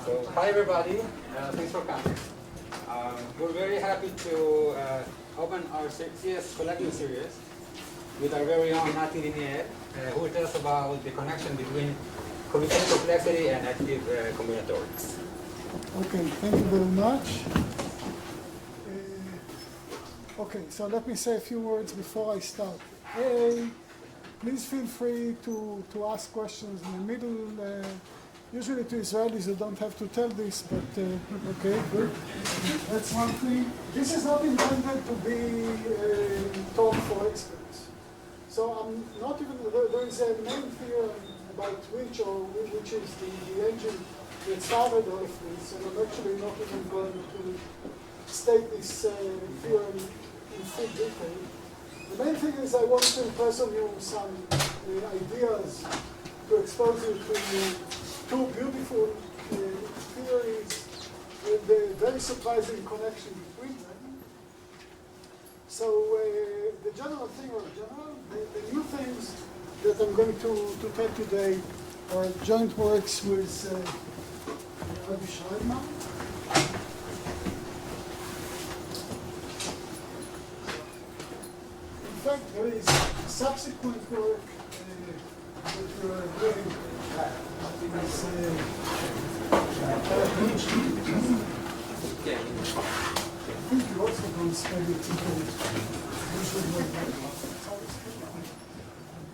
So, hi everybody, thanks for coming. We're very happy to open our CS Colloquium series with our very own Nati Linial, who will tell us about the connection between computation complexity and additive combinatorics. Okay, thank you very much. Okay, so let me say a few words before I start. Please feel free to ask questions in the middle. Usually to Israelis, you don't have to tell this, but okay, good. That's one thing. This is not intended to be talk for experts. So I'm not even, there is a main theorem about which is the engine that started all of this, and I'm actually not even going to state this theorem in full detail. The main thing is I want to impress on you some ideas to expose you to two beautiful theories with a very surprising connection between them. So the general thing, the new things that I'm going to tell today are joint works with HUJI. In fact, there is subsequent work that we are doing. I think you also don't spend it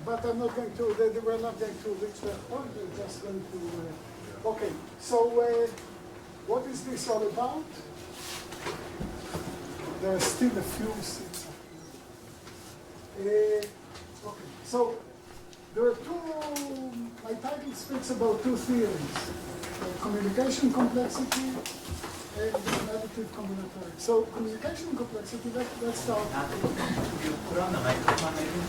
but I'm not going to, we're not going to reach that point, we're just going to, okay, so what is this all about? There are still a few things. Okay, so there are my title speaks about two theories, communication complexity and additive combinatorics. So communication complexity, let's start. You put on the microphone maybe?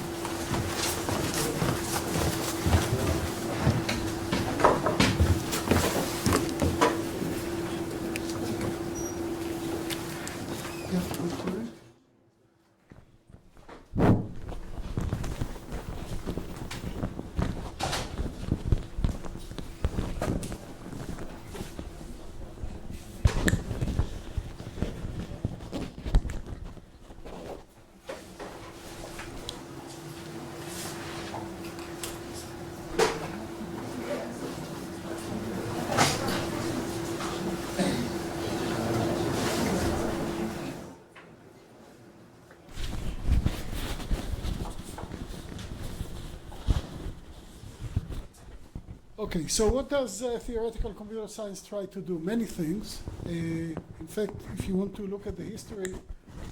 Okay, so what does theoretical computer science try to do? Many things. In fact, if you want to look at the history,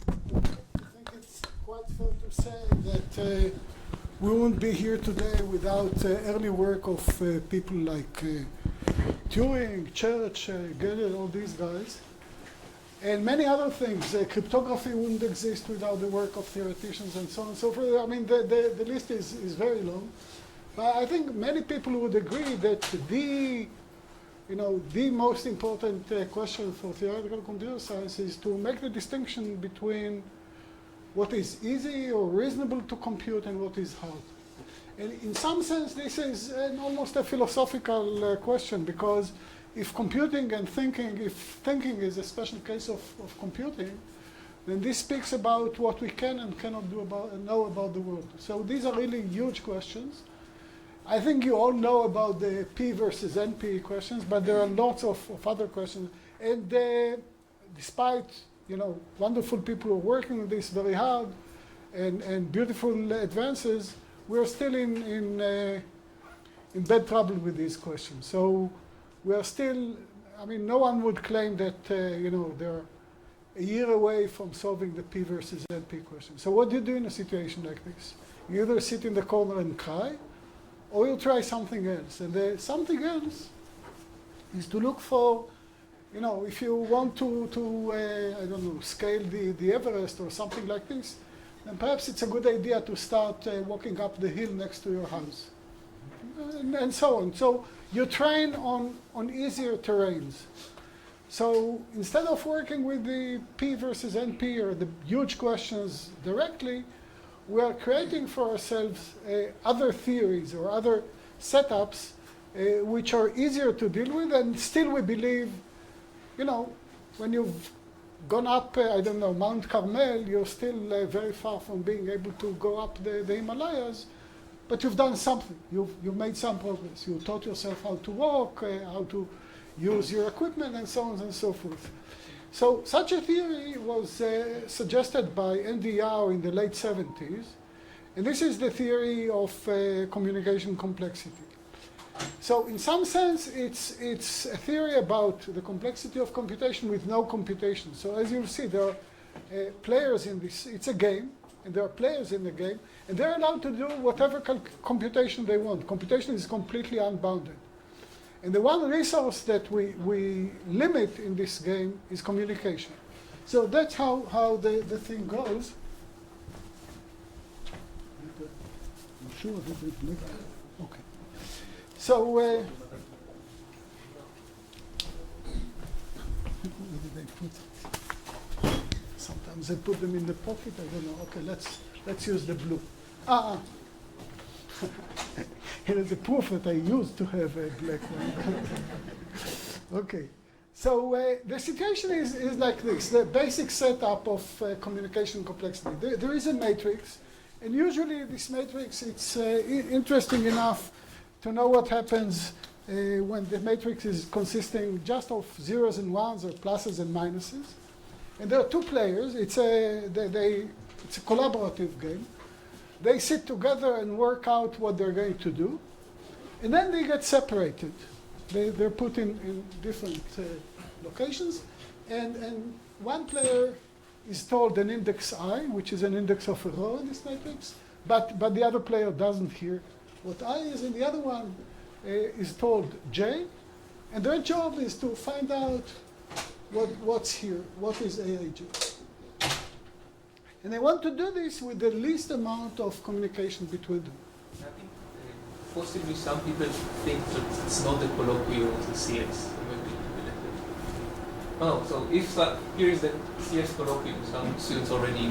I think it's quite fair to say that we wouldn't be here today without early work of people like Turing, Church, Gödel, all these guys, and many other things. Cryptography wouldn't exist without the work of theoreticians and so on and so forth. I mean, the list is very long. But I think many people would agree that the most important question for theoretical computer science is to make the distinction between what is easy or reasonable to compute and what is hard. And in some sense, this is almost a philosophical question, because if computing and thinking, if thinking is a special case of computing, then this speaks about what we can and cannot know about the world. So these are really huge questions. I think you all know about the P versus NP questions, but there are lots of other questions. And despite, wonderful people who are working on this very hard and beautiful advances, we're still in bad trouble with these questions. So we are still, no one would claim that, they're a year away from solving the P versus NP question. So what do you do in a situation like this? You either sit in the corner and cry, or you try something else. And the something else is to look for, if you want to scale the Everest or something like this, then perhaps it's a good idea to start walking up the hill next to your house, and so on. So you train on easier terrains. So instead of working with the P versus NP or the huge questions directly, we are creating for ourselves other theories or other setups which are easier to deal with, and still we believe, you know, when you've gone up, I don't know, Mount Carmel, you're still very far from being able to go up the Himalayas, but you've done something. You've made some progress. You taught yourself how to walk, how to use your equipment, and so on and so forth. So such a theory was suggested by Andy Yao in the late 70s, and this is the theory of communication complexity. So in some sense, it's a theory about the complexity of computation with no computation. So as you'll see, there are players in this. It's a game, and there are players in the game, and they're allowed to do whatever computation they want. Computation is completely unbounded. And the one resource that we limit in this game is communication. So that's how the thing goes. I'm sure that it makes it. Okay. So, where did they put it? Sometimes I put them in the pocket. I don't know. Okay, let's use the blue. Here is the proof that I used to have a black one. Okay. So the situation is like this. The basic setup of communication complexity. There is a matrix, and usually this matrix, it's interesting enough to know what happens when the matrix is consisting just of zeros and ones or pluses and minuses. And there are two players. It's a collaborative game. They sit together and work out what they're going to do. And then they get separated. They're put in different locations. And one player is told an index I, which is an index of a row in this matrix. But the other player doesn't hear what I is, and the other one is told J, and their job is to find out what's here, what is AIJ. And they want to do this with the least amount of communication between them. I think possibly some people think that it's not the colloquium of the CS. Oh, so if here is the CS colloquium, some students already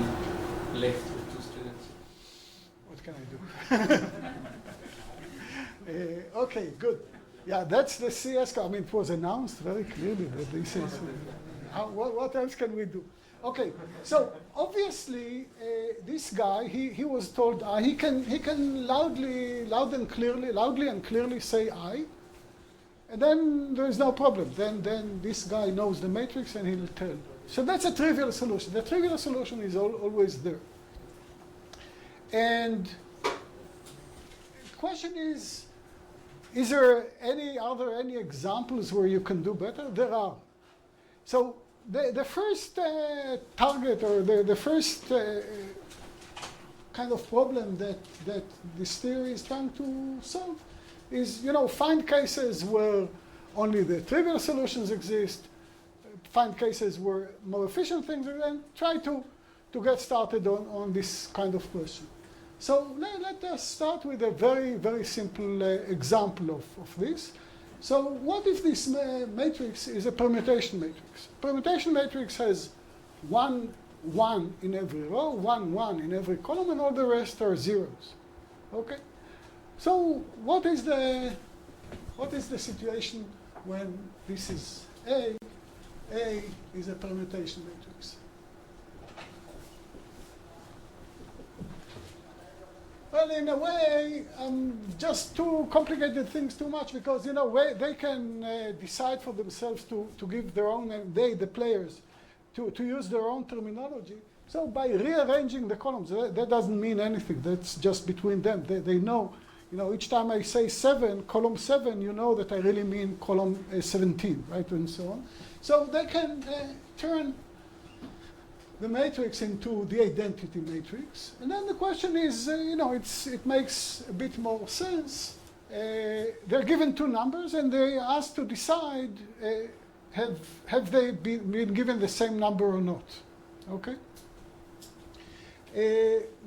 left with 2 students. What can I do? Okay, good. Yeah, that's the CS. I mean, it was announced very clearly that this is. What else can we do? Okay, so obviously this guy, he was told he can loudly and clearly say I, and then there is no problem. Then this guy knows the matrix and he'll tell. So that's a trivial solution. The trivial solution is always there. And the question is there are there any examples where you can do better? There are. So the first target, or the first kind of problem that this theory is trying to solve is, find cases where only the trivial solutions exist, find cases where more efficient things are, and try to get started on this kind of question. So let us start with a very, very simple example of this. So what if this matrix is a permutation matrix? Permutation matrix has 1, 1 in every row, 1, 1 in every column, and all the rest are zeros. Okay? So what is the situation when this is A? A is a permutation matrix. Well, in a way, just too complicated things too much, because they can decide for themselves to give their own, and the players, to use their own terminology. So by rearranging the columns, that doesn't mean anything. That's just between them. They know, each time I say 7, column 7, you know that I really mean column 17, right, and so on. So they can turn the matrix into the identity matrix. And then the question is, it makes a bit more sense. They're given 2 numbers, and they are asked to decide, have they been given the same number or not? Okay?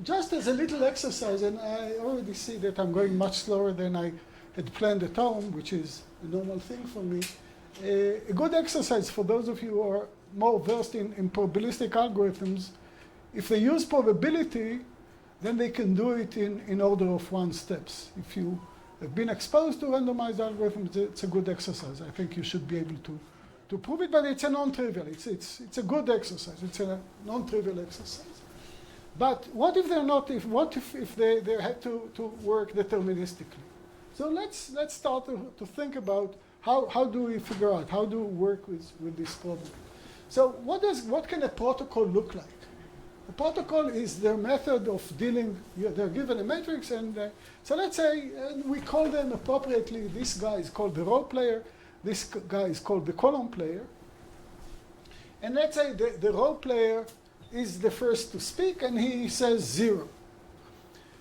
Just as a little exercise, and I already see that I'm going much slower than I had planned at home, which is a normal thing for me. A good exercise for those of you who are more versed in probabilistic algorithms, if they use probability, then they can do it in order of 1 steps. If you have been exposed to randomized algorithms, it's a good exercise. I think you should be able to prove it, but it's a non-trivial. It's a good exercise. It's a non-trivial exercise. But what if they're not? What if they had to work deterministically? So let's start to think about how do we figure out, how do we work with this problem. So what can a protocol look like? A protocol is their method of dealing. They're given a matrix, and so let's say we call them appropriately. This guy is called the row player. This guy is called the column player. And let's say the row player is the first to speak, and he says 0.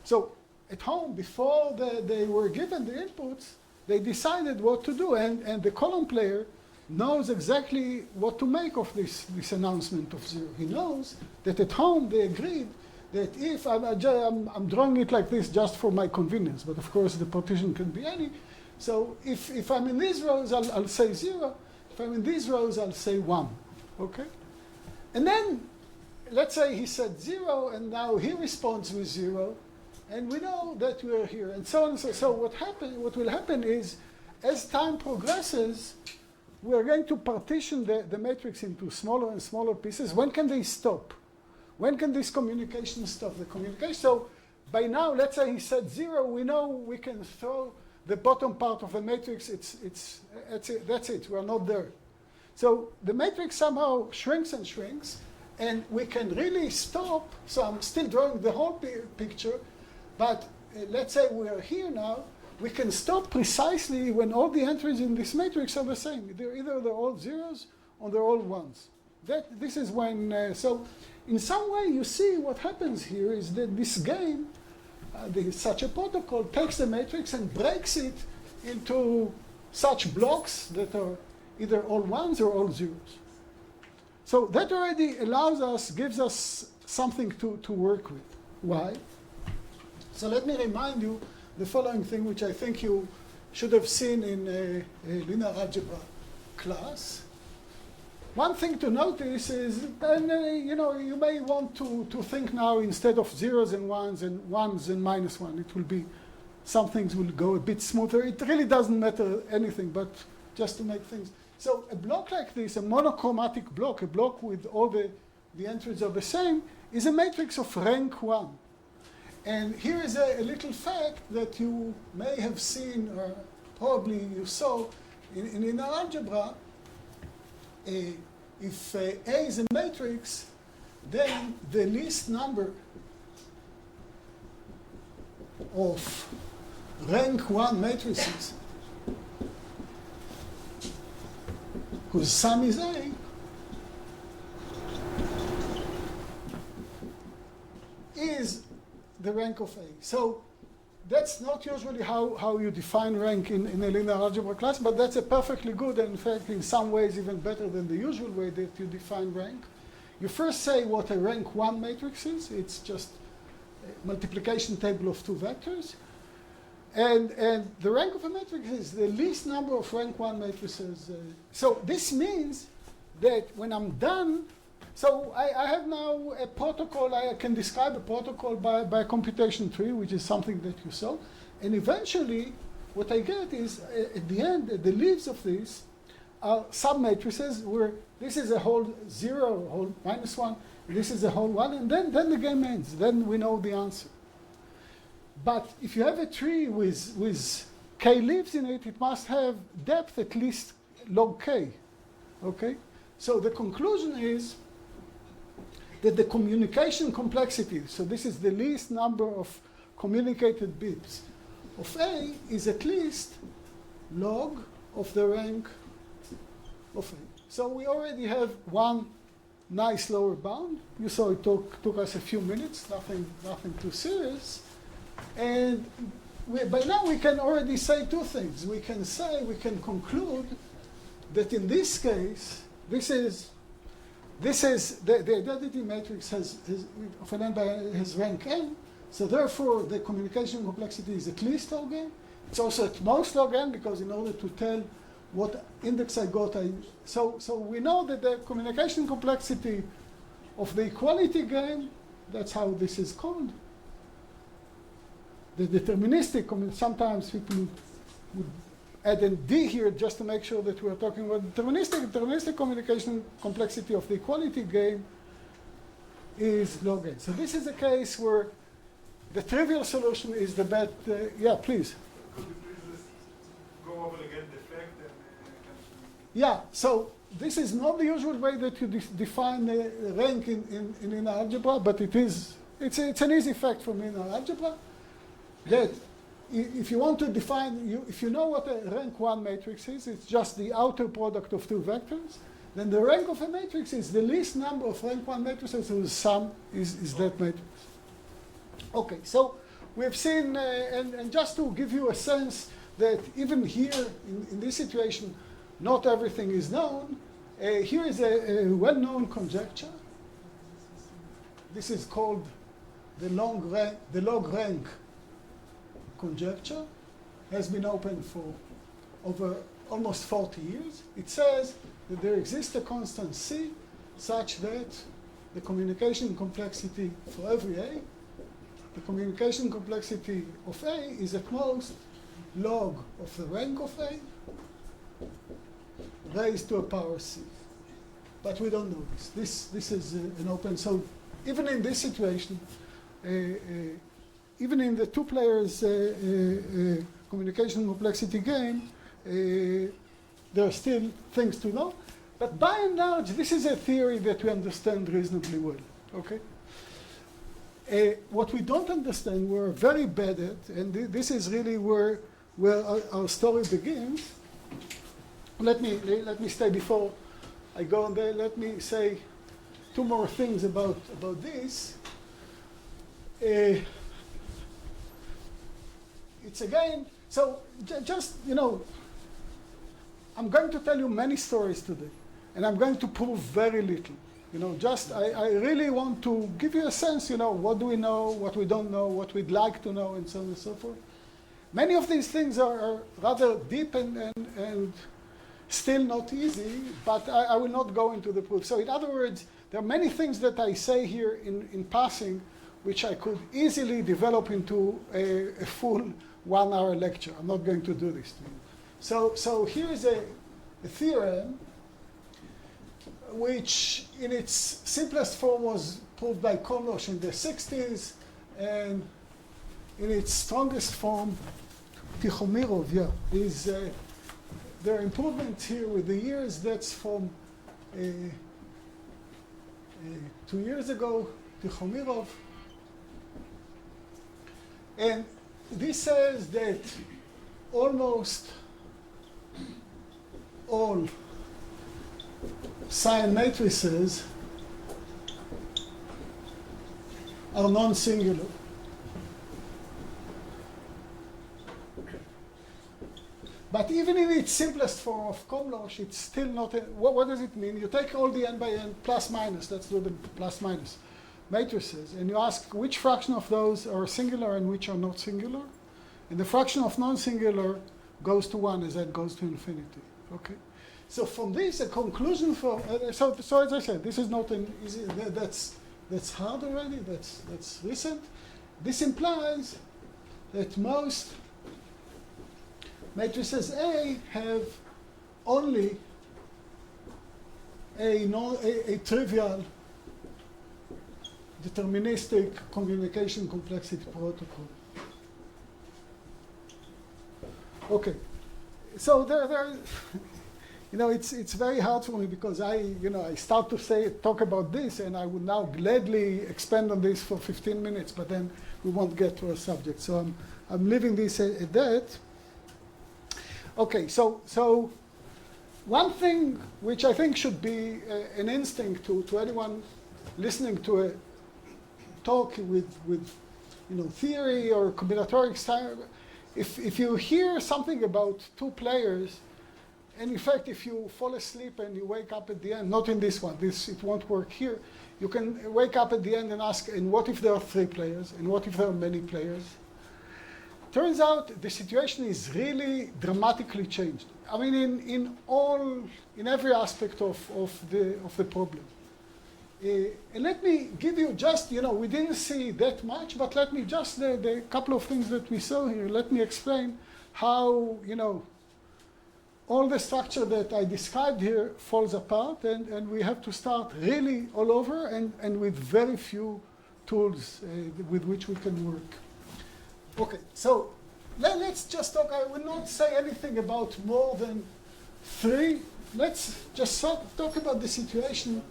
So at home, before they were given the inputs, they decided what to do, and the column player knows exactly what to make of this announcement of 0. He knows that at home they agreed that if I'm drawing it like this just for my convenience, but of course the partition can be any. So if I'm in these rows, I'll say 0. If I'm in these rows, I'll say 1. Okay? And then let's say he said 0, and now he responds with 0, and we know that we're here, and so on. So what will happen is, as time progresses, we're going to partition the matrix into smaller and smaller pieces. When can they stop? When can this communication stop? The communication. So by now, let's say he said 0, we know we can throw the bottom part of the matrix. That's it. We're not there. So the matrix somehow shrinks and shrinks, and we can really stop. So I'm still drawing the whole picture, but let's say we are here now. We can stop precisely when all the entries in this matrix are the same. Either they're all 0s or they're all 1s. This is when, so in some way you see what happens here is that this game, such a protocol takes the matrix and breaks it into such blocks that are either all 1s or all 0s. So that already allows us, gives us something to work with. Why? So let me remind you the following thing, which I think you should have seen in a linear algebra class. One thing to notice is, you may want to think now instead of 0s and 1s and 1s and -1, it will be, some things will go a bit smoother. It really doesn't matter anything, but just to make things. So a block like this, a monochromatic block, a block with all the entries are the same, is a matrix of rank 1. And here is a little fact that you may have seen, or probably you saw, in our algebra. If A is a matrix, then the least number of rank 1 matrices whose sum is A is the rank of A. So that's not usually how you define rank in a linear algebra class, but that's a perfectly good, and in fact, in some ways, even better than the usual way that you define rank. You first say what a rank 1 matrix is. It's just a multiplication table of 2 vectors. And the rank of a matrix is the least number of rank 1 matrices. So this means that when I'm done, so I have now a protocol. I can describe a protocol by a computation tree, which is something that you saw. And eventually, what I get is, at the end, the leaves of this are submatrices where this is a whole 0, a whole -1, and this is a whole 1, and then the game ends. Then we know the answer. But if you have a tree with k leaves in it, it must have depth at least log k. Okay? So the conclusion is that the communication complexity, so this is the least number of communicated bits of A, is at least log of the rank of A. So we already have one nice lower bound. You saw it took us a few minutes, nothing too serious. And by now we can already say two things. We can conclude that in this case, the identity matrix of an n has rank n, so therefore the communication complexity is at least log n. It's also at most log n, because in order to tell what index I got, so we know that the communication complexity of the equality game, that's how this is called, the deterministic, sometimes people would add a D here just to make sure that we are talking about deterministic communication complexity of the equality game is log n. So this is a case where the trivial solution is the bet. Yeah, please. Could you please just go over again the fact and Yeah, so this is not the usual way that you define a rank in linear algebra, but it's an easy fact from linear algebra that if you want to define, if you know what a rank 1 matrix is, it's just the outer product of two vectors, then the rank of a matrix is the least number of rank 1 matrices whose sum is that matrix. Okay, so we've seen, and just to give you a sense that even here in this situation, not everything is known, here is a well-known conjecture. This is called the log rank conjecture. Has been open for over almost 40 years. It says that there exists a constant C such that the communication complexity for every A, the communication complexity of A is at most log of the rank of A raised to a power C. But we don't know this. This is an open. So even in this situation, even in the two players communication complexity game, there are still things to know. But by and large, this is a theory that we understand reasonably well. Okay. What we don't understand, we're very bad at, and this is really where our story begins. Let me stay before I go on there. Let me say two more things about this. It's again, so just, I'm going to tell you many stories today, and I'm going to prove very little. I really want to give you a sense, what do we know, what we don't know, what we'd like to know, and so on and so forth. Many of these things are rather deep and still not easy, but I will not go into the proof. So in other words, there are many things that I say here in passing which I could easily develop into a full 1-hour lecture. I'm not going to do this to you. So here is a theorem which in its simplest form was proved by Kolmos in the 60s, and in its strongest form, Tikhomirov, is there are improvements here with the years. That's from 2 years ago, Tikhomirov. And this says that almost all sign matrices are non-singular. But even in its simplest form of Kolmos, it's still not what does it mean? You take all the n by n plus minus, let's do the plus minus matrices, and you ask which fraction of those are singular and which are not singular. And the fraction of non-singular goes to 1 as n goes to infinity. Okay? So from this, a conclusion from, so as I said, this is not an easy, that's hard already, that's recent. This implies that most matrices A have only a trivial deterministic communication complexity protocol. Okay, so there it's very hard for me because I start to talk about this, and I would now gladly expand on this for 15 minutes, but then we won't get to a subject. So I'm leaving this at that. Okay, so one thing which I think should be an instinct to anyone listening to a talk with theory or combinatorics, if you hear something about two players, and in fact if you fall asleep and you wake up at the end, not in this one, it won't work here, you can wake up at the end and ask, and what if there are 3 players, and what if there are many players? Turns out the situation is really dramatically changed. I mean, in every aspect of the problem. And let me give you just, we didn't see that much, but let me just, the couple of things that we saw here, let me explain how, all the structure that I described here falls apart, and we have to start really all over and with very few tools with which we can work. Okay, so let's just talk. I will not say anything about more than 3. Let's just talk about the situation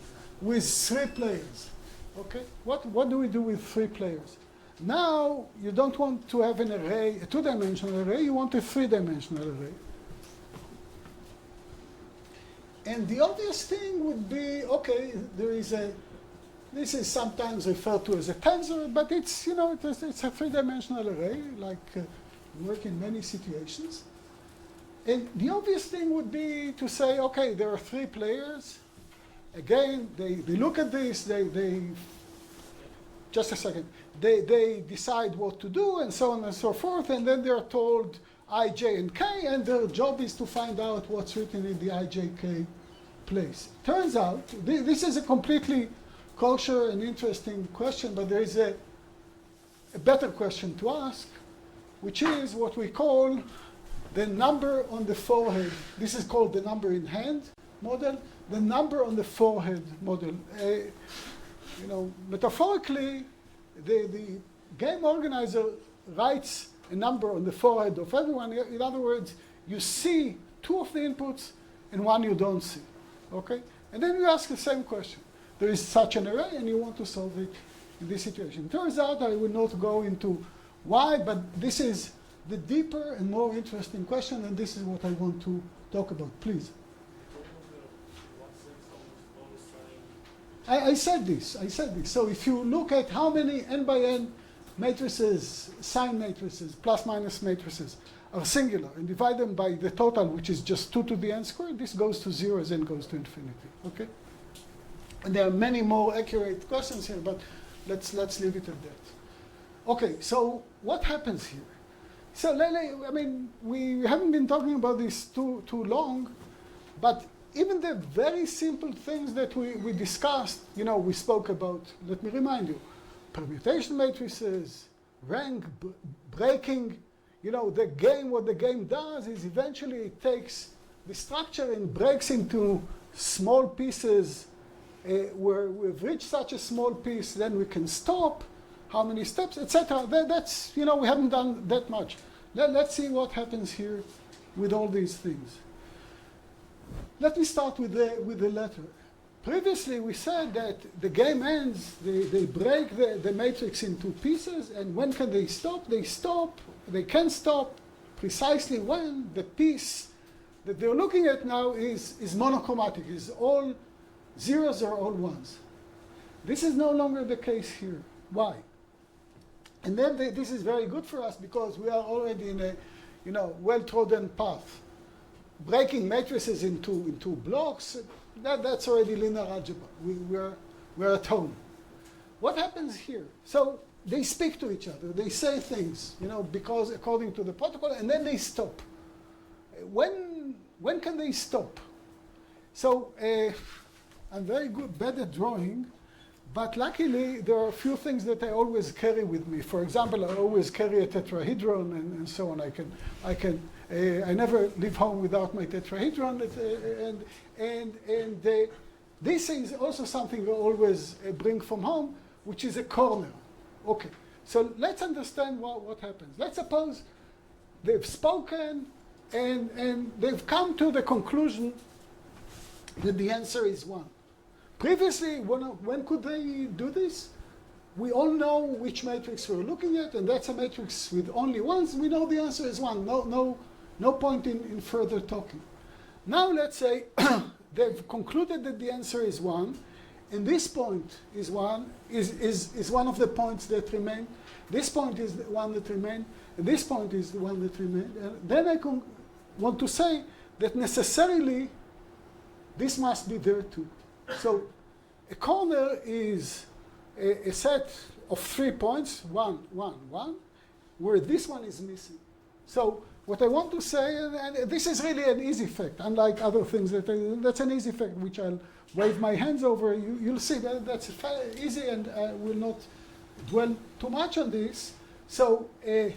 with 3 players. Okay, what do we do with 3 players? Now you don't want to have an array, a 2-dimensional array. You want a 3-dimensional array. And the obvious thing would be, okay, this is sometimes referred to as a tensor, but it's, it's a 3-dimensional array, like work in many situations. And the obvious thing would be to say, okay, there are 3 players. Again, they look at this, just a second, they decide what to do, and so on and so forth, and then they're told I, J, and K, and their job is to find out what's written in the I, J, K place. Turns out, this is a completely kosher and interesting question, but there is a better question to ask, which is what we call the number on the forehead. This is called the number in hand model, the number on the forehead model. Metaphorically, the game organizer writes a number on the forehead of everyone. In other words, you see 2 of the inputs and 1 you don't see. Okay? And then you ask the same question. There is such an array, and you want to solve it in this situation. Turns out I will not go into why, but this is the deeper and more interesting question, and this is what I want to talk about. Please. I said this. So if you look at how many n by n matrices, sign matrices, plus minus matrices, are singular, and divide them by the total, which is just 2 to the n squared, this goes to 0 as n goes to infinity. Okay? And there are many more accurate questions here, but let's leave it at that. Okay, so what happens here? So, we haven't been talking about this too long, but even the very simple things that we discussed, we spoke about, let me remind you, permutation matrices, rank, breaking, what the game does is eventually it takes the structure and breaks into small pieces. Where we've reached such a small piece, then we can stop, how many steps, etc. That's, we haven't done that much. Let's see what happens here with all these things. Let me start with the letter. Previously, we said that the game ends, they break the matrix into pieces, and when can they stop? They can stop precisely when the piece that they're looking at now is monochromatic, is all zeros or all ones. This is no longer the case here. Why? And then this is very good for us because we are already in a well-trodden path. Breaking matrices into blocks, that's already linear algebra. We're at home. What happens here? So they speak to each other. They say things, because according to the protocol, and then they stop. When can they stop? So I'm very bad at drawing, but luckily there are a few things that I always carry with me. For example, I always carry a tetrahedron and so on. I never leave home without my tetrahedron, this is also something I always bring from home, which is a corner. Okay, so let's understand what happens. Let's suppose they've spoken and they've come to the conclusion that the answer is 1. Previously, when could they do this? We all know which matrix we're looking at, and that's a matrix with only ones. We know the answer is 1. No point in further talking. Now let's say they've concluded that the answer is 1, and this point is one of the points that remain. This point is the one that remain, and this point is the one that remain. And then I want to say that necessarily this must be there too. So a corner is a set of 3 points, 1, 1, 1, where this one is missing. So what I want to say, and this is really an easy fact, unlike other things, that's an easy fact, which I'll wave my hands over. You'll see that's easy, and I will not dwell too much on this. So, the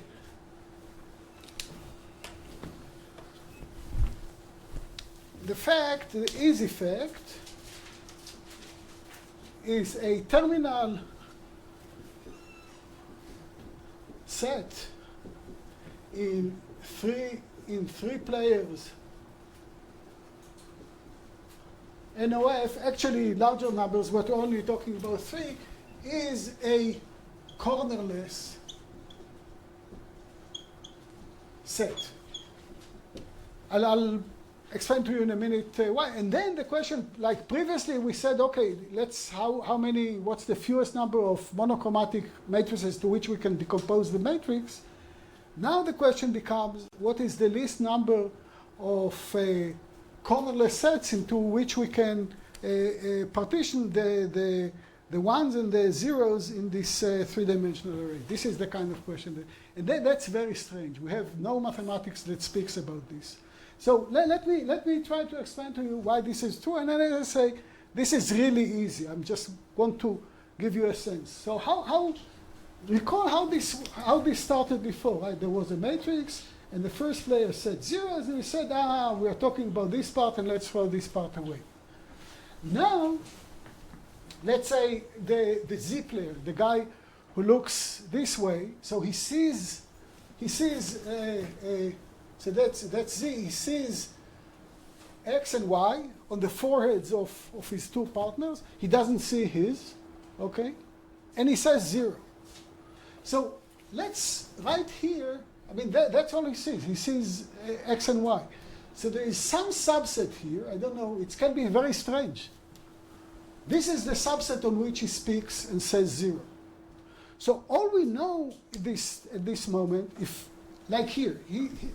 easy fact, is a terminal set in three players NOF, actually larger numbers, but we're only talking about 3, is a cornerless set. I'll explain to you in a minute why. And then the question, like previously we said, okay, what's the fewest number of monochromatic matrices to which we can decompose the matrix? Now the question becomes, what is the least number of cornerless sets into which we can partition the ones and the zeros in this three-dimensional array? This is the kind of question. And that's very strange. We have no mathematics that speaks about this. So let me try to explain to you why this is true. And then as I say, this is really easy. I just want to give you a sense. So recall how this started before, right? There was a matrix, and the first player said zeros, and we said, we are talking about this part, and let's throw this part away. Now, let's say the Z player, the guy who looks this way, so he sees, so that's Z, he sees X and Y on the foreheads of his two partners. He doesn't see his, okay? And he says 0. So let's, right here, I mean, that's all he sees. He sees X and Y. So there is some subset here. I don't know. It can be very strange. This is the subset on which he speaks and says 0. So all we know at this moment, if, like here,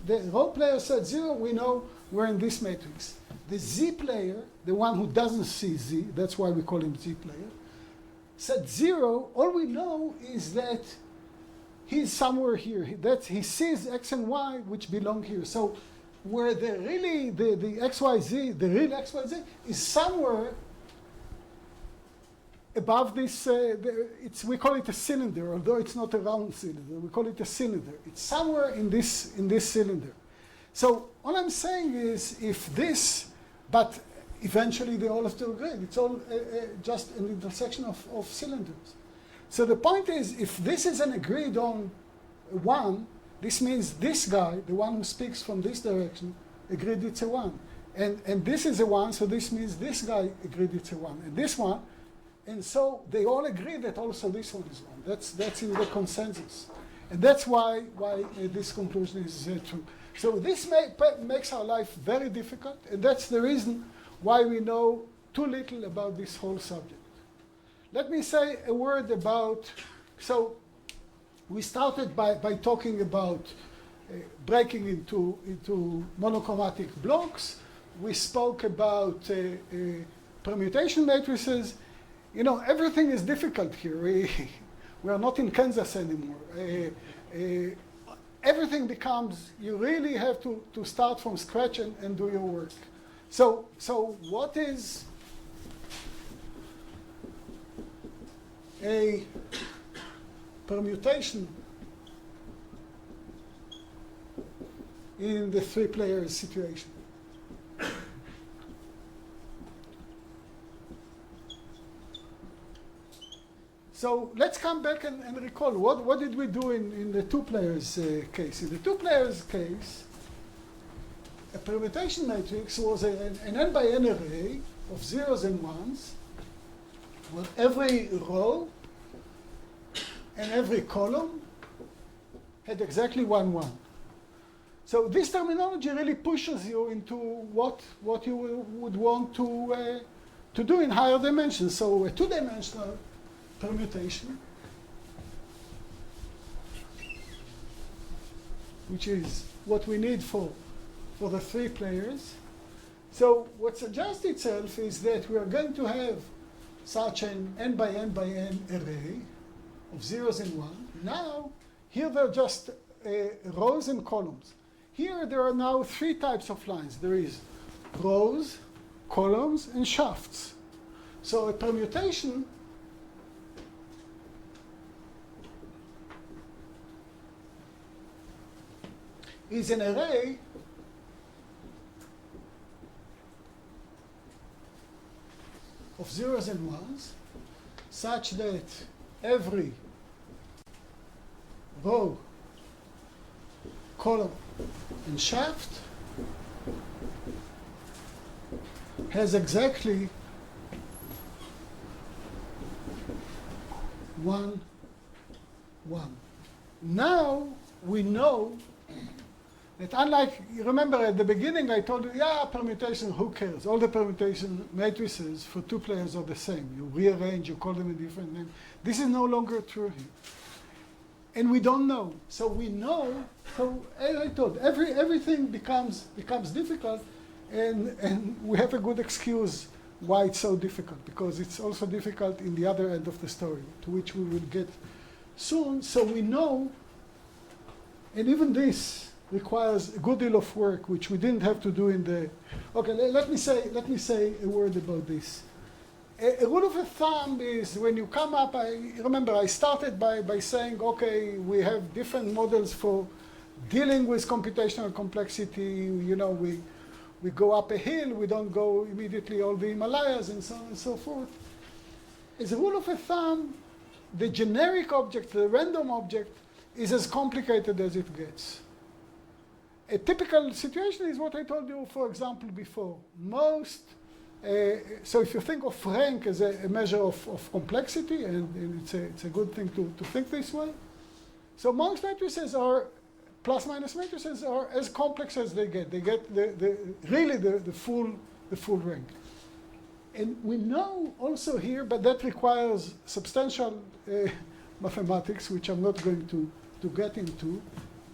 the role player said 0, we know we're in this matrix. The Z player, the one who doesn't see Z, that's why we call him Z player, said 0. All we know is that he's somewhere here. He sees X and Y, which belong here. So where the XYZ, the real XYZ, is somewhere above this, we call it a cylinder, although it's not a round cylinder. We call it a cylinder. It's somewhere in this cylinder. So all I'm saying is, if this, but eventually they all have to agree. It's all just an intersection of cylinders. So the point is, if this is an agreed on 1, this means this guy, the one who speaks from this direction, agreed it's a 1. And this is a 1, so this means this guy agreed it's a 1. And this one, and so they all agree that also this one is 1. That's in the consensus. And that's why this conclusion is true. So this makes our life very difficult, and that's the reason why we know too little about this whole subject. Let me say a word about, so we started by talking about breaking into monochromatic blocks. We spoke about permutation matrices. You know, everything is difficult here. We are not in Kansas anymore. Everything becomes, you really have to start from scratch and do your work. So what is a permutation in the three-player situation? So let's come back and recall, what did we do in the two players case? In the two players case, a permutation matrix was an n by n array of zeros and ones, where every row and every column had exactly 1, 1. So this terminology really pushes you into what you would want to do in higher dimensions. So a two-dimensional permutation, which is what we need for the three players. So what suggests itself is that we are going to have such an n by n by n array of zeros and ones. Now, here they're just rows and columns. here there are now three types of lines. There is rows, columns, and shafts. So a permutation is an array of zeros and ones such that every row, column, and shaft has exactly 1, 1. Now we know that unlike, you remember at the beginning I told you, yeah, permutation, who cares? All the permutation matrices for two players are the same. You rearrange, you call them a different name. This is no longer true here. And we don't know. So we know, so as I told, everything becomes difficult, and we have a good excuse why it's so difficult, because it's also difficult in the other end of the story, to which we will get soon. So we know, and even this requires a good deal of work, which we didn't have to do in the. Okay, let me say a word about this. A rule of thumb is when you come up. Remember, I started by saying, okay, we have different models for dealing with computational complexity. You know, we go up a hill. We don't go immediately all the Himalayas and so on and so forth. As a rule of thumb, the generic object, the random object, is as complicated as it gets. A typical situation is what I told you, for example, before. So if you think of rank as a measure of complexity, and it's a good thing to think this way. So most matrices are, plus minus matrices are as complex as they get. They get really the full rank. And we know also here, but that requires substantial mathematics, which I'm not going to get into.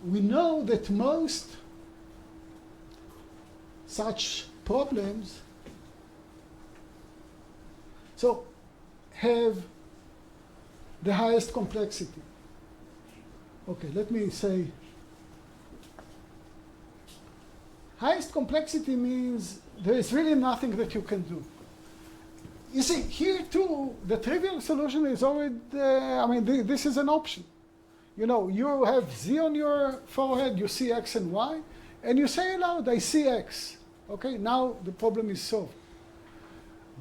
We know that most such problems have the highest complexity. Okay, let me say highest complexity means there is really nothing that you can do. You see, here too, the trivial solution is already, this is an option. You know, you have Z on your forehead, you see X and Y, and you say aloud, I see X. Okay, now the problem is solved.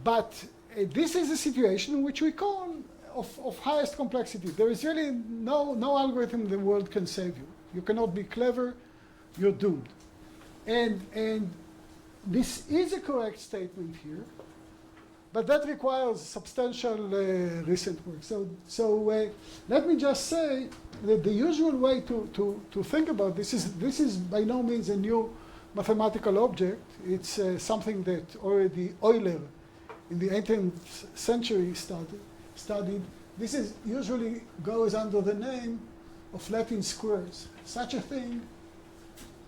But this is a situation which we call of highest complexity. There is really no algorithm in the world can save you. You cannot be clever, you're doomed. And this is a correct statement here, but that requires substantial recent work. So let me just say that the usual way to think about this is by no means a new mathematical object. It's something that already Euler in the 18th century studied. This is usually goes under the name of Latin squares. Such a thing,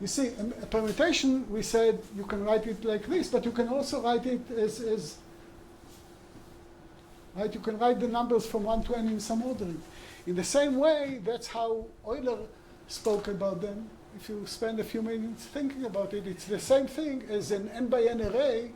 you see, a permutation, we said you can write it like this, but you can also write it as right? You can write the numbers from 1 to n in some ordering. In the same way, that's how Euler spoke about them. If you spend a few minutes thinking about it, it's the same thing as an n by n array,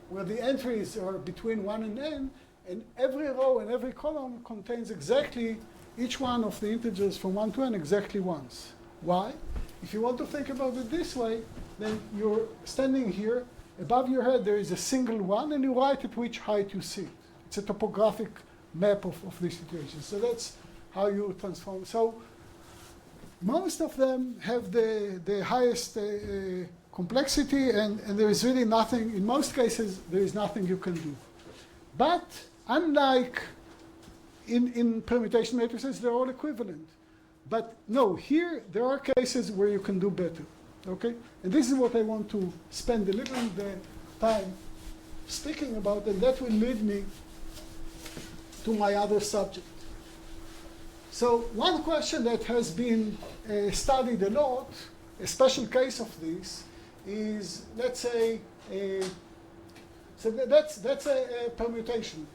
where the entries are between 1 and n, and every row and every column contains exactly each one of the integers from 1 to n exactly once. Why? If you want to think about it this way, then you're standing here, above your head there is a single one, and you write at which height you see it. It's a topographic map of this situation. So that's how you transform. So most of them have the highest complexity, and there is really nothing, in most cases, there is nothing you can do. But unlike in permutation matrices, they're all equivalent. But no, here there are cases where you can do better. Okay? And this is what I want to spend a little time speaking about, and that will lead me to my other subject. So one question that has been studied a lot, a special case of this, is, let's say, so that's a permutation.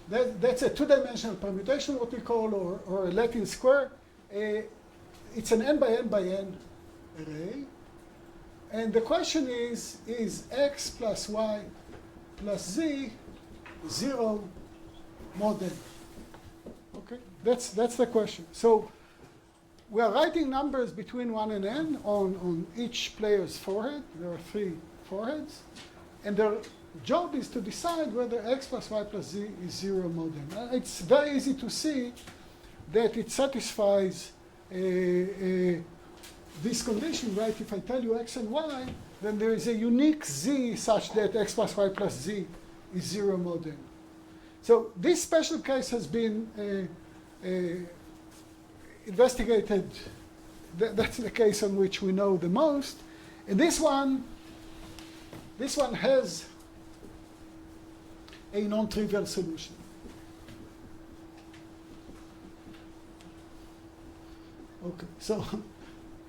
That's a two-dimensional permutation, what we call, or a Latin square. it's an n by n by n array. And the question is x plus y plus z 0 mod n? Okay, that's the question. So we are writing numbers between 1 and n on each player's forehead. There are 3 foreheads. And their job is to decide whether x plus y plus z is 0 mod n. It's very easy to see that it satisfies this condition, right? If I tell you x and y, then there is a unique z such that x plus y plus z is 0 mod n. So this special case has been investigated. That's the case on which we know the most. And this one has a non-trivial solution. Okay, so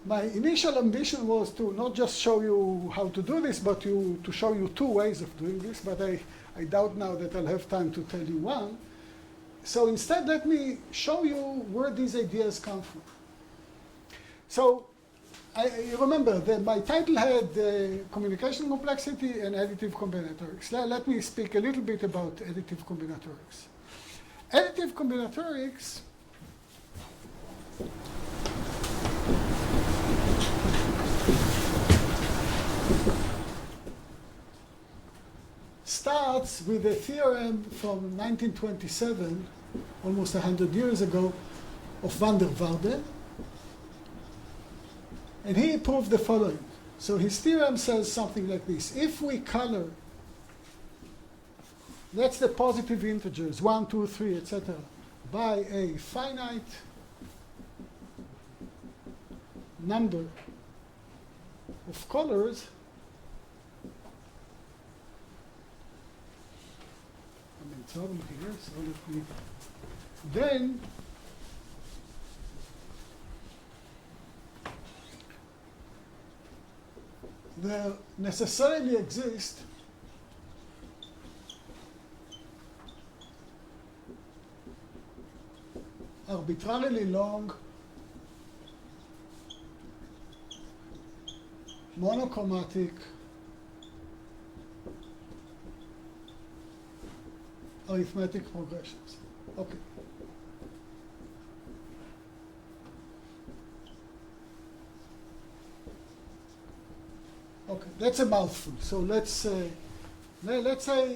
my initial ambition was to not just show you how to do this, but to show you 2 ways of doing this, but I doubt now that I'll have time to tell you one. So instead, let me show you where these ideas come from. So you remember that my title had communication complexity and additive combinatorics. Let me speak a little bit about additive combinatorics. Additive combinatorics starts with a theorem from 1927, almost 100 years ago, of van der Waerden. And he proved the following. So his theorem says something like this. If we color, that's the positive integers, 1, 2, 3, etc., by a finite number of colors, I'm in trouble here, so let me, then there necessarily exist arbitrarily long monochromatic arithmetic progressions. Okay. Okay, that's a mouthful. So let's say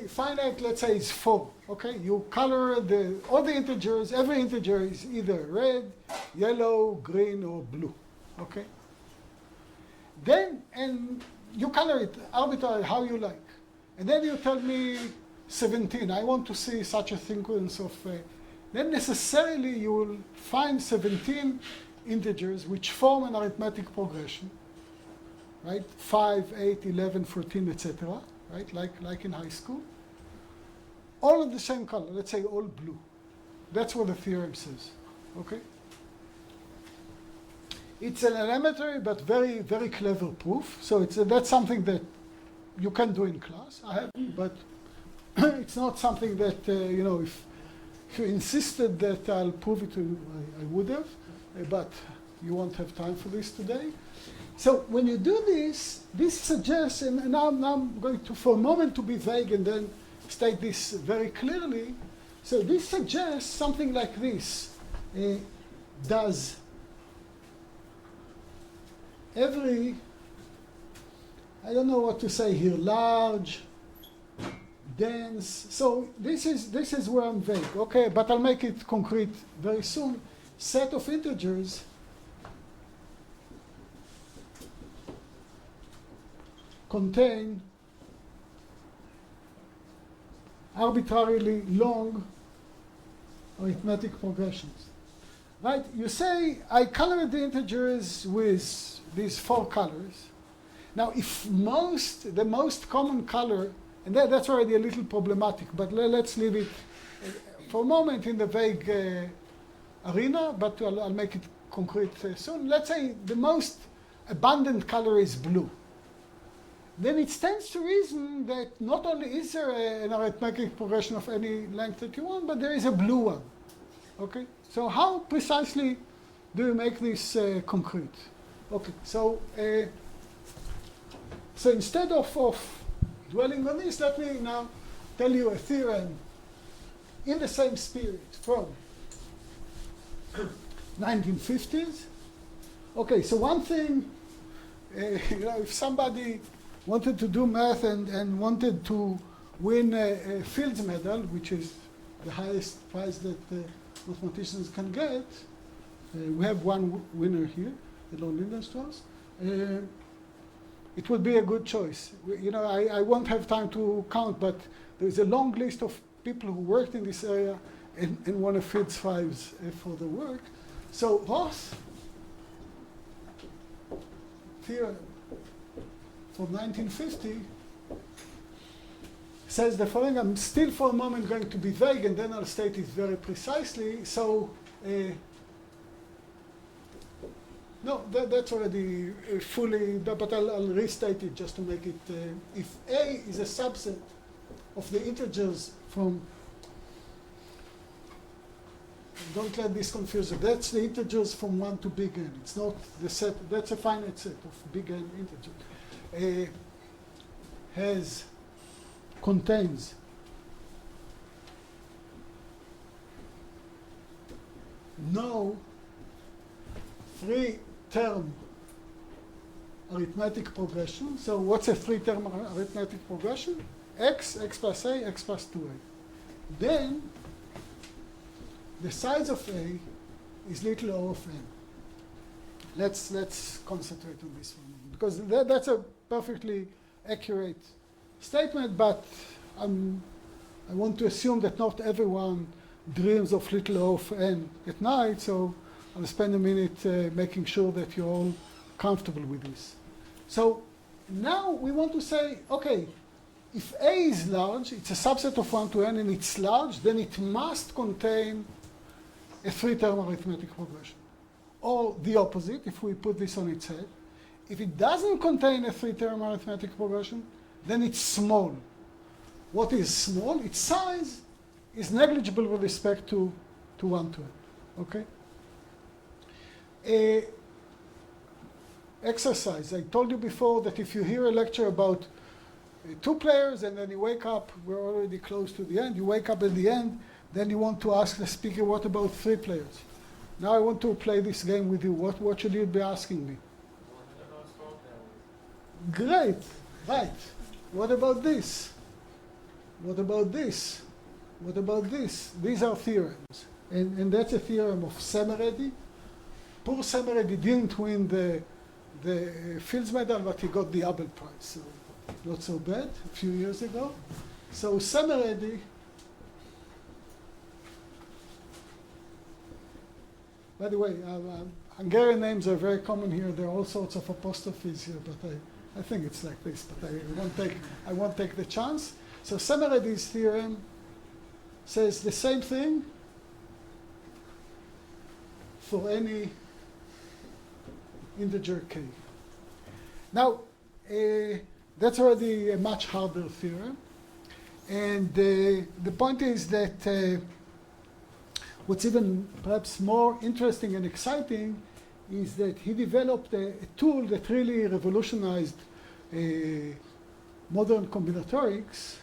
finite, let's say is 4. Okay, you color all the integers, every integer is either red, yellow, green, or blue. Okay? Then, and you color it arbitrarily how you like. And then you tell me 17. I want to see such a sequence of, then necessarily you will find 17 integers which form an arithmetic progression, right? 5, 8, 11, 14, etc., right? Like in high school. All of the same color, let's say all blue. That's what the theorem says, okay? It's an elementary but very, very clever proof. So that's something that you can do in class. I haven't, but it's not something that, you know, if you insisted that I'll prove it to you, I would have, but you won't have time for this today. So when you do this, this suggests, and now I'm going to, for a moment, to be vague and then state this very clearly. So this suggests something like this. Does every, I don't know what to say here, large, dense, so this is where I'm vague, okay, but I'll make it concrete very soon. Set of integers contain arbitrarily long arithmetic progressions. Right? You say, I colored the integers with these 4 colors. Now, if the most common color, and that's already a little problematic, but let's leave it for a moment in the vague arena, but I'll make it concrete soon. Let's say the most abundant color is blue. Then it stands to reason that not only is there an arithmetic progression of any length that you want, but there is a blue one. Okay? So how precisely do you make this concrete? Okay, so instead of dwelling on this, let me now tell you a theorem in the same spirit from 1950s. Okay, so one thing, if somebody wanted to do math and wanted to win a Fields Medal, which is the highest prize that mathematicians can get, we have one winner here, the Lord Lindenstrass. It would be a good choice. I won't have time to count, but there's a long list of people who worked in this area and won a Fields Prize for their work. So Roth theorem from 1950 says the following. I'm still for a moment going to be vague, and then I'll state it very precisely. So no, that's already fully, but I'll restate it just to make it. If A is a subset of the integers from, don't let this confuse you, that's the integers from 1 to big N. It's not the set, that's a finite set of big N integers. Contains no three-term arithmetic progression. So what's a three-term arithmetic progression? X plus A, X plus 2A. Then the size of A is little o of n. Let's concentrate on this one, because that's a perfectly accurate statement, but I want to assume that not everyone dreams of little o of n at night, so I'll spend a minute making sure that you're all comfortable with this. So now we want to say, okay, if A is large, it's a subset of 1 to n, and it's large, then it must contain a three-term arithmetic progression. Or the opposite, if we put this on its head. If it doesn't contain a three-term arithmetic progression, then it's small. What is small? Its size is negligible with respect to 1 to n. Okay? Exercise. I told you before that if you hear a lecture about 2 players and then you wake up, we're already close to the end, you wake up at the end, then you want to ask the speaker, what about 3 players? Now I want to play this game with you. What should you be asking me? Great, right. What about this? What about this? What about this? These are theorems. And that's a theorem of Semeredy. Poor Semeredy didn't win the Fields Medal, but he got the Abel Prize. So not so bad, a few years ago. So Semeredy, by the way, Hungarian names are very common here. There are all sorts of apostrophes here, but I think it's like this, but I won't take the chance. So Semeredy's theorem says the same thing for any integer k. Now, that's already a much harder theorem. And the point is that what's even perhaps more interesting and exciting is that he developed a tool that really revolutionized modern combinatorics.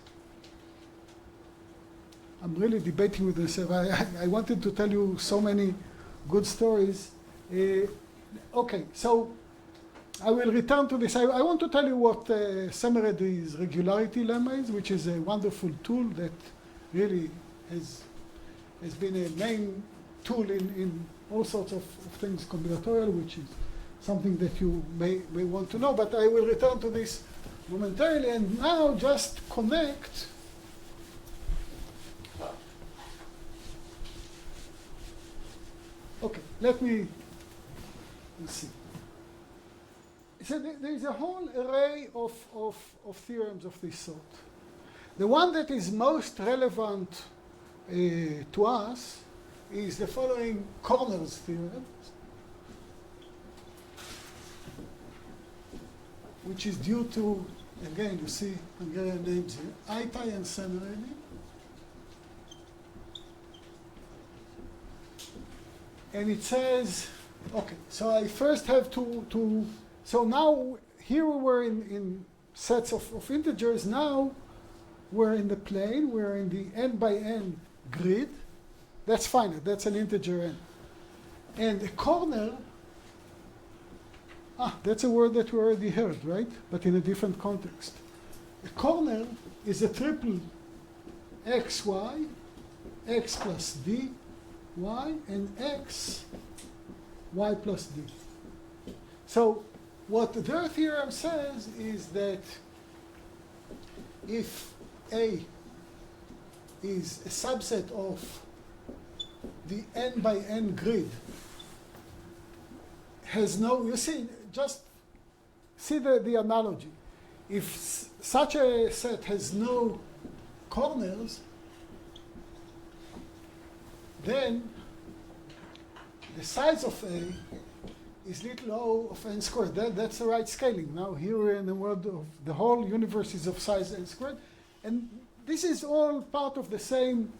I'm really debating with myself. I wanted to tell you so many good stories. Okay, so I will return to this. I want to tell you what Semeredy's regularity lemma is, which is a wonderful tool that really has been a main tool in all sorts of things combinatorial, which is something that you may want to know. But I will return to this momentarily, and now just connect okay, let's see. So there is a whole array of theorems of this sort. The one that is most relevant to us is the following Corner's theorem, which is due to, again, you see Hungarian names here, Aitai and Semeredy. And it says Okay, so I first have to so now here we were in sets of integers. Now we're in the plane, we're in the n by n grid. That's finite, that's an integer n. And a corner, that's a word that we already heard, right? But in a different context. A corner is a triple xy, x plus d, y, and x, y plus d. So what their theorem says is that if A is a subset of the n by n grid, has no, you see, just see the analogy. If such a set has no corners, then the size of A is little o of n squared. That's the right scaling. Now here we're in the world of the whole universe is of size n squared. And this is all part of the same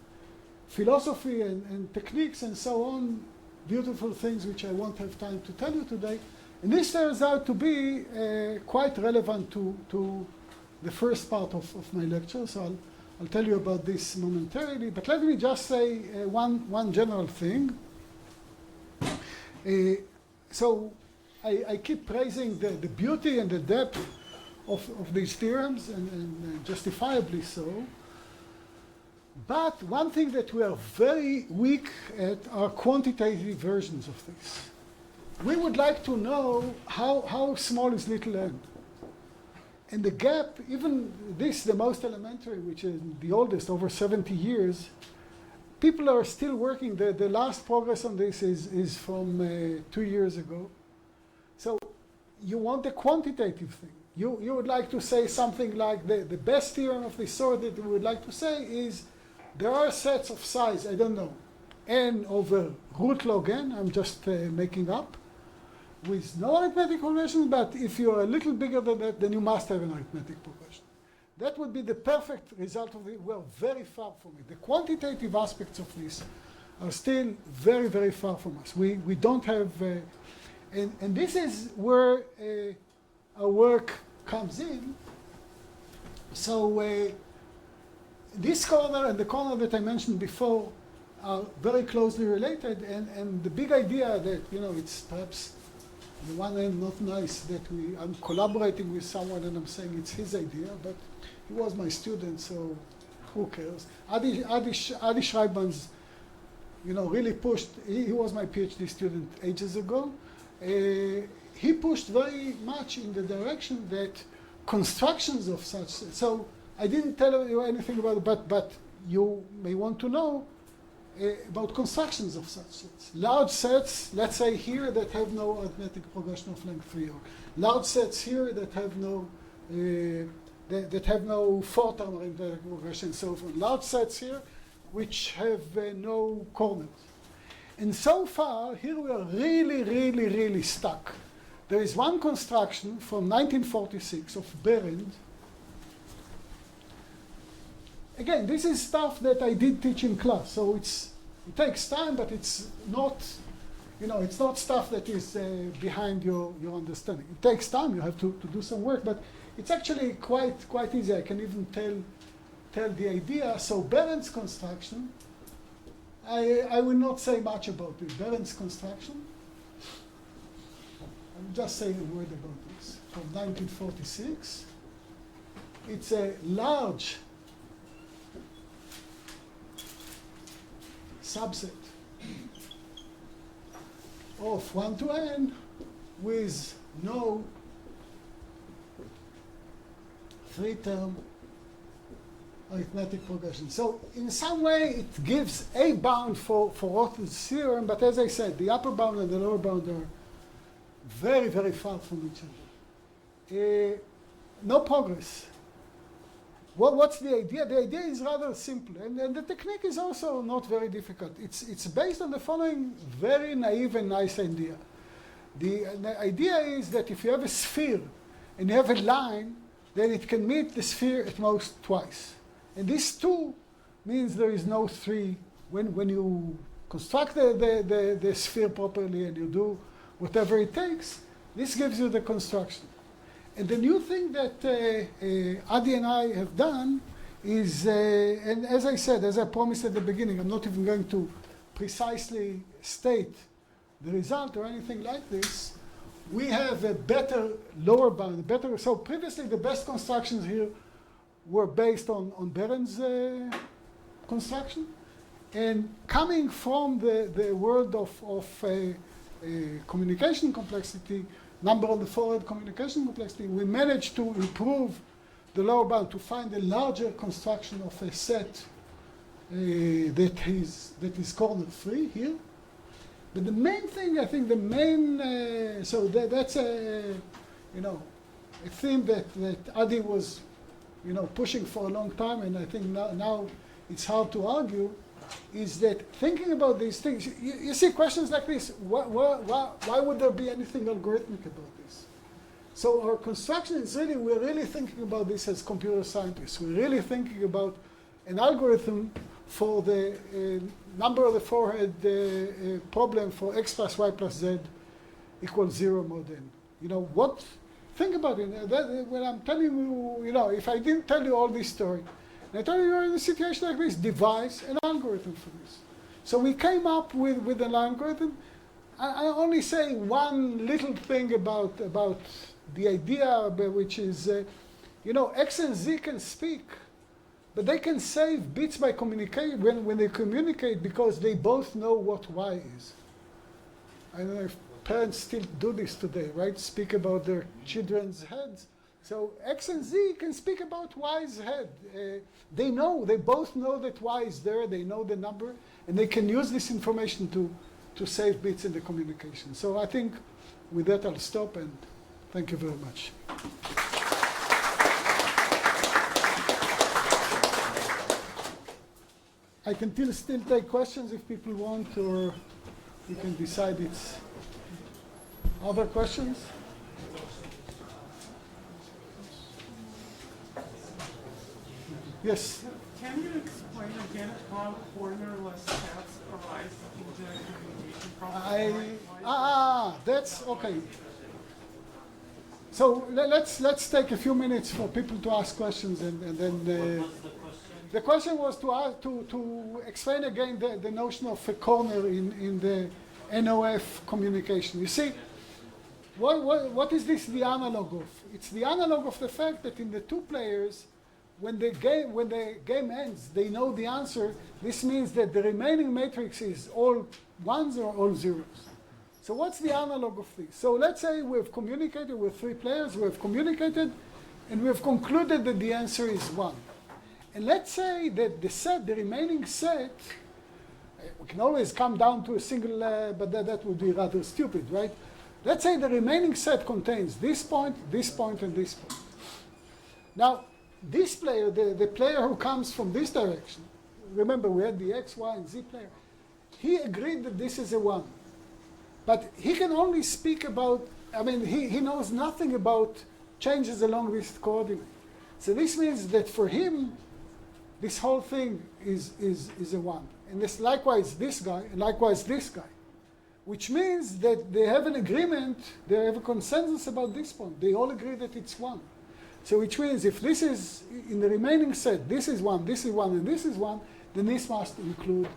philosophy and techniques and so on, beautiful things which I won't have time to tell you today. And this turns out to be quite relevant to the first part of my lecture. So I'll tell you about this momentarily. But let me just say one general thing. So I keep praising the beauty and the depth of these theorems, and justifiably so. But one thing that we are very weak at are quantitative versions of this. We would like to know how small is little n. And the gap, even this, the most elementary, which is the oldest, over 70 years, people are still working. The last progress on this is from 2 years ago. So you want a quantitative thing. You would like to say something like the best theorem of this sort that we would like to say is there are sets of size, I don't know, n over root log n, I'm just making up, with no arithmetic progression, but if you're a little bigger than that, then you must have an arithmetic progression. That would be the perfect result of it. We're very far from it. The quantitative aspects of this are still very, very far from us. We don't have, and this is where our work comes in. So this corner and the corner that I mentioned before are very closely related, and the big idea that, you know, it's perhaps on the one hand not nice that I'm collaborating with someone and I'm saying it's his idea, but he was my student, so who cares? Adi Schreibman's, you know, really pushed, he was my PhD student ages ago. He pushed very much in the direction that constructions of such, so I didn't tell you anything about it, but you may want to know about constructions of such sets. Large sets, let's say here, that have no arithmetic progression of length 3, or large sets here that have no four-term arithmetic progression, and so forth. Large sets here which have no corners. And so far, here we are really, really, really stuck. There is one construction from 1946 of Behrend. Again, this is stuff that I did teach in class, so it takes time, but it's not, you know, it's not stuff that is behind your understanding. It takes time, you have to do some work, but it's actually quite easy. I can even tell the idea. So Behrend's construction, I will not say much about it. Behrend's construction, I'll just say a word about this. From 1946, it's a large subset of 1 to n with no three-term arithmetic progression. So in some way it gives a bound for Roth's theorem, but as I said, the upper bound and the lower bound are very, very far from each other. No progress. What's the idea? The idea is rather simple, and the technique is also not very difficult. It's based on the following very naive and nice idea. The idea is that if you have a sphere and you have a line, then it can meet the sphere at most twice. And this 2 means there is no 3 when you construct the sphere properly and you do whatever it takes, this gives you the construction. And the new thing that Adi and I have done is, and as I said, as I promised at the beginning, I'm not even going to precisely state the result or anything like this. We have a better lower bound, so previously the best constructions here were based on Behrens' construction. And coming from the world of communication complexity, number on the forward communication complexity, we managed to improve the lower bound to find a larger construction of a set that is corner free here. But the main thing, I think, so that's a theme that Adi was, pushing for a long time, and I think now it's hard to argue, is that thinking about these things, you see questions like this, why would there be anything algorithmic about this? So our construction is really, we're really thinking about this as computer scientists. We're really thinking about an algorithm for the number of the forehead problem for x plus y plus z equals 0 mod n. Think about it. When I'm telling you, if I didn't tell you all this story, and I told you you're in a situation like this, devise an algorithm for this. So we came up with an algorithm. I only say one little thing about the idea, which is, X and Z can speak, but they can save bits by communicate when they communicate because they both know what Y is. I don't know if parents still do this today, right? Speak about their children's heads. So X and Z can speak about Y's head. They both know that Y is there, they know the number, and they can use this information to save bits in the communication. So I think with that I'll stop, and thank you very much. I can still take questions if people want, or you can decide it's other questions. Yes? Can you explain again how cornerless sets arise in the communication problem? That's okay. So let's take a few minutes for people to ask questions, and then the question was to explain again the notion of a corner in the NOF communication. You see, what is this the analog of? It's the analog of the fact that in the two players, when the game ends, they know the answer. This means that the remaining matrix is all ones or all zeros. So what's the analog of this? So let's say we've communicated with three players, we've communicated, and we've concluded that the answer is 1. And let's say that the remaining set, we can always come down to a single, but that would be rather stupid, right? Let's say the remaining set contains this point, and this point. Now, this player, the player who comes from this direction, remember we had the X, Y, and Z player, he agreed that this is a 1. But he can only speak about, he knows nothing about changes along this coordinate. So this means that for him, this whole thing is a 1. And this likewise this guy, and likewise this guy. Which means that they have an agreement, they have a consensus about this point. They all agree that it's 1. So which means if this is, in the remaining set, this is 1, this is 1, and this is 1, then this must include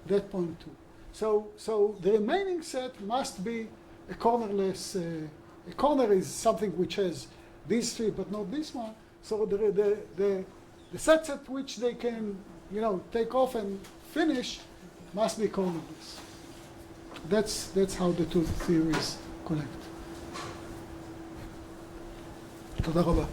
that point too. So the remaining set must be a cornerless, a corner is something which has these three but not this one. So the sets at which they can, take off and finish must be cornerless. That's how the two theories connect. תודה רבה.